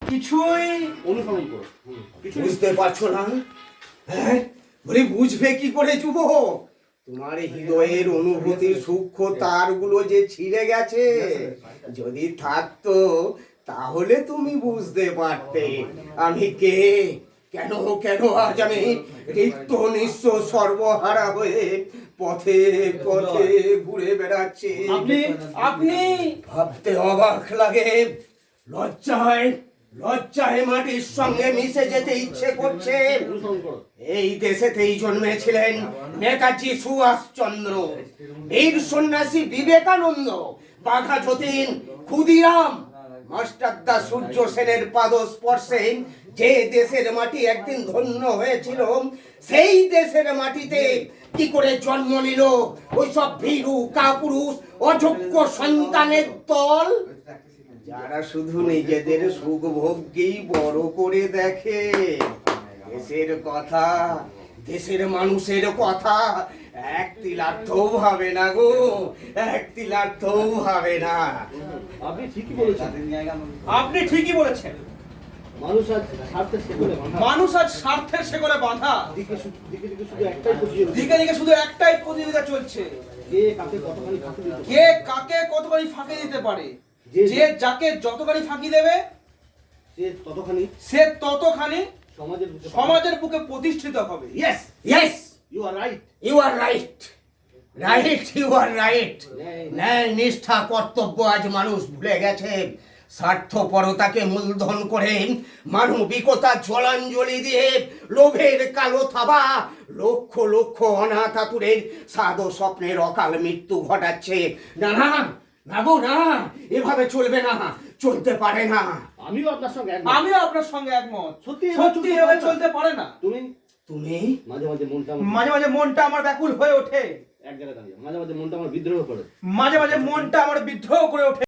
কিছুই অনুসরণ করো। বুঝতে পারছো না? হ্যাঁ, বলি বুঝবে কি করে যুবক? তোমার হৃদয়ের অনুভূতির সূক্ষ্ম তারগুলো যে ছিঁড়ে গেছে, যদি থাকতো তাহলে তুমি বুঝতে পারতে আমি কে, কেন কেন আজ আমি রিক্ত নিঃস্ব সর্বহারা হয়ে পথে পথে ঘুরে বেড়াচ্ছি। আপনি ভাবতে অবাক লাগে, লজ্জায় লজ্জায় মাটির সঙ্গে মিশে যেতে ইচ্ছে করছে। এই দেশেতেই জন্মেছিলেন নেতাজি সুভাষচন্দ্র, বীর সন্ন্যাসী বিবেকানন্দ, বাঘা যতীন, ক্ষুদিরাম, মাস্টারদা সূর্য সেনের পাদস্পর্শে যে দেশের মাটি একদিন ধন্য হয়েছিল, সেই দেশের মাটিতে কি করে জন্ম নিল ওইসব ভীরু কাপুরুষ অযোগ্য সন্তানের দল, যারা শুধু নিজেদের সুখ ভোগকেই বড় করে দেখে। দেশের কথা, দেশের মানুষের কথা এক তিলার্থও ভাবে না গো, এক তিলার্থও ভাবে না। আপনি ঠিকই বলেছেন। আপনি ঠিকই বলেছেন। মানুষ আজ স্বার্থের শেকলে বাঁধা। মানুষ আজ স্বার্থের শেকলে বাঁধা। দিকে দিকে শুধু একটাই প্রতিযোগিতা। দিকে দিকে শুধু একটাই প্রতিযোগিতা চলছে, কে কাকে কতখানি ফাঁকি দিতে পারে। কে কাকে কতখানি ফাঁকি দিতে পারে। যে যাকে যতখানি ফাঁকি দেবে সে ততখানি সমাজের বুকে প্রতিষ্ঠিত হবে। Yes, yes, you are right. You are right, right, you are right. ন্যায় নিষ্ঠা কর্তব্য আজ মানুষ ভুলে গেছে। স্বার্থপরতাকে মূলধন করে মানবিকতা জলাঞ্জলি দিয়ে লোভের কালো থাবা লক্ষ লক্ষ অনাথ আতুরের সাধু স্বপ্নের অকাল মৃত্যু ঘটাচ্ছে। না না না গো না, এভাবে চলবে না, চলতে পারে না। আমিও আপনার সঙ্গে একমত। আমিও আপনার সঙ্গে একমত। সত্যি সত্যি এভাবে চলতে পারে না। তুমি তুমি মাঝে মাঝে মাঝে মাঝে মনটা আমার ব্যাকুল হয়ে ওঠে, এক জায়গায় দাঁড়িয়ে মাঝে মাঝে মনটা আমার বিদ্রোহ করে। মাঝে মাঝে মনটা আমার বিদ্রোহ করে ওঠে।